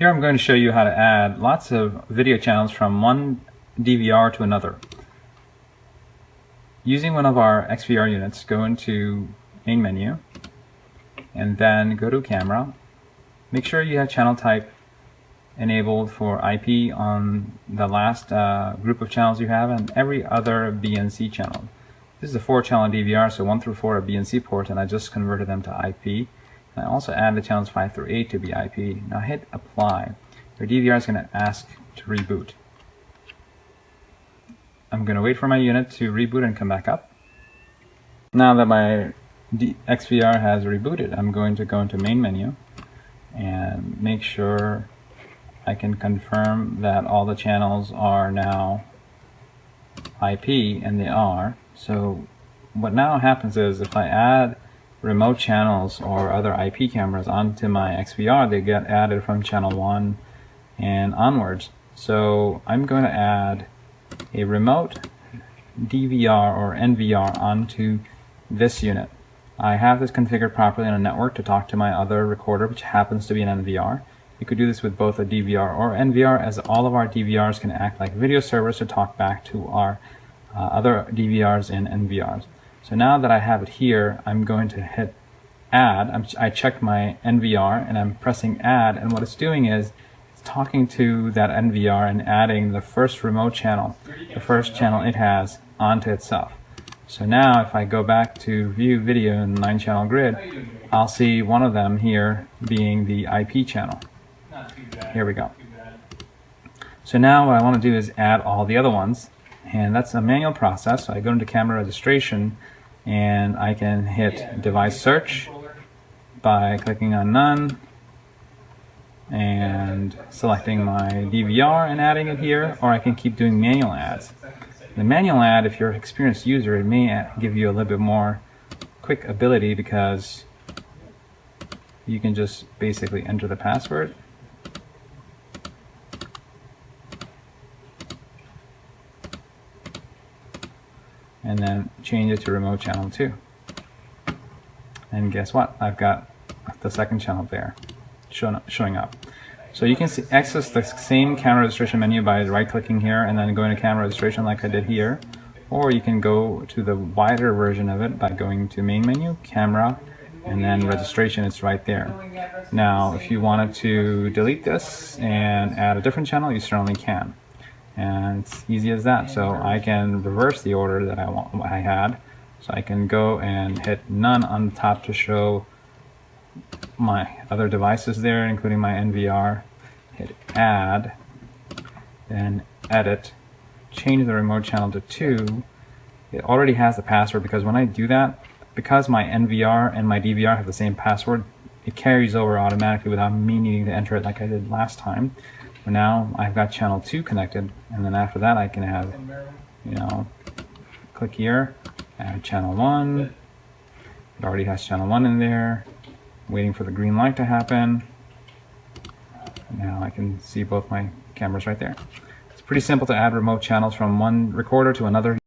Here I'm going to show you how to add lots of video channels from one DVR to another. Using one of our XVR units, go into main menu and then go to camera. Make sure you have channel type enabled for IP on the last group of channels you have and every other BNC channel. This is a 4-channel DVR, so 1 through 4 are BNC ports, and I just converted them to IP. And I also added the channels 5 through 8 to be IP. Now hit apply. Your DVR is going to ask to reboot. I'm going to wait for my unit to reboot and come back up. Now that my XVR has rebooted, I'm going to go into main menu and make sure I can confirm that all the channels are now IP, and they are. So what now happens is if I add remote channels or other IP cameras onto my XVR, they get added from channel 1 and onwards. So I'm going to add a remote DVR or NVR onto this unit. I have this configured properly on a network to talk to my other recorder, which happens to be an NVR. You could do this with both a DVR or NVR, as all of our DVRs can act like video servers to talk back to our other DVRs and NVRs. So now that I have it here, I'm going to hit add. I checked my NVR and I'm pressing add, and what it's doing is it's talking to that NVR and adding the first remote channel, the first channel it has, onto itself. So now if I go back to view video in the 9-channel grid, I'll see one of them here being the IP channel. Here we go. So now what I want to do is add all the other ones, and that's a manual process. So I go into camera registration and I can hit device search by clicking on none and selecting my DVR and adding it here, or I can keep doing manual adds. The manual add, if you're an experienced user, it may give you a little bit more quick ability because you can just basically enter the password and then change it to remote channel 2. And guess what? I've got the second channel there showing up. So you can access the same camera registration menu by right-clicking here and then going to camera registration like I did here, or you can go to the wider version of it by going to main menu, camera, and then registration. It's right there. Now if you wanted to delete this and add a different channel, you certainly can. And it's easy as that. So I can reverse the order that I had. So I can go and hit none on the top to show my other devices there, including my NVR. Hit add, then edit, change the remote channel to 2. It already has the password because when I do that, because my NVR and my DVR have the same password, it carries over automatically without me needing to enter it like I did last time. But now I've got channel 2 connected, and then after that I can have, click here, add channel 1. It already has channel 1 in there, waiting for the green light to happen. Now I can see both my cameras right there. It's pretty simple to add remote channels from one recorder to another